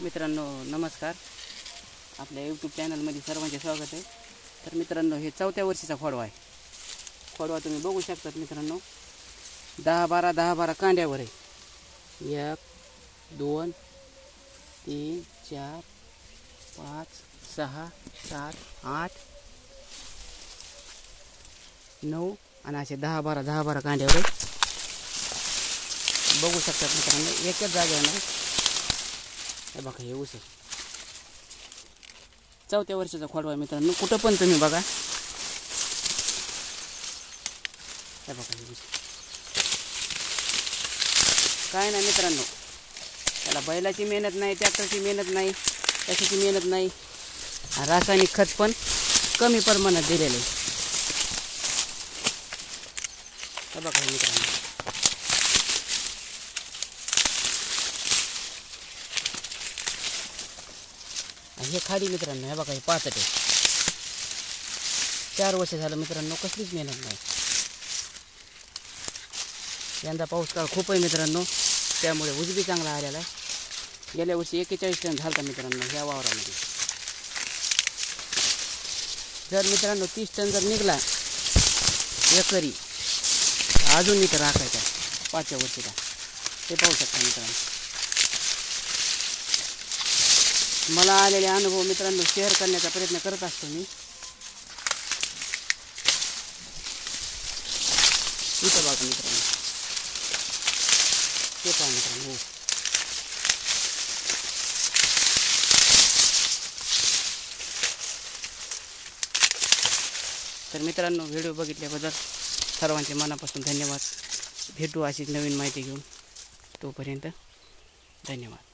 मित्रांनो नमस्कार, आपल्या यूट्यूब चॅनलमध्ये सर्वांचे स्वागत आहे। तर मित्रांनो हे चौथ्या वर्षीचा खोडवा आहे। खोडवा तुम्ही बघू शकतात मित्रांनो, 10-12 कांड्यावर आहे। 1 2 3 4 5 6 7 8 9 आणि असे 10-12 कांड्यावर आहे। बघू शकतात मित्रांनो, एकच जागेवर नाही, हे बघा हे ऊस आहे। चौथ्या वर्षाचा खोडवा मित्रांनो, कुठं पण तुम्ही बघा, हे बघा हे ऊस। काय नाही मित्रांनो, त्याला बैलाची मेहनत नाही, ट्रॅक्टरची मेहनत नाही, कशाची मेहनत नाही, रासायनिक खत पण कमी प्रमाणात दिलेले आहे। हे बघा हे मित्रांनो, हे खाली मित्रांनो, हे बघा हे पाचट आहे। 4 वर्ष झालं मित्रांनो, कसलीच मेहनत नाही। यंदा पाऊस काळ खूप आहे मित्रांनो, त्यामुळे ऊस बी चांगला आलेला आहे। गेल्या वर्षी 41 टन झाला मित्रांनो ह्या वावरामध्ये। जर मित्रांनो 30 टन जर निघला एकरी, अजून इथं राखायचा 5व्या वर्षीला, ते पाहू शकता मित्रांनो। मला आलेले अनुभव मित्रांनो शेअर करण्याचा प्रयत्न करत असतो मी। इथं बघा मित्रांनो, ते पहा मित्रांनो, तर मित्रांनो व्हिडिओ बघितल्याबद्दल सर्वांचे मनापासून धन्यवाद। भेटू अशीच नवीन माहिती घेऊन, तोपर्यंत धन्यवाद।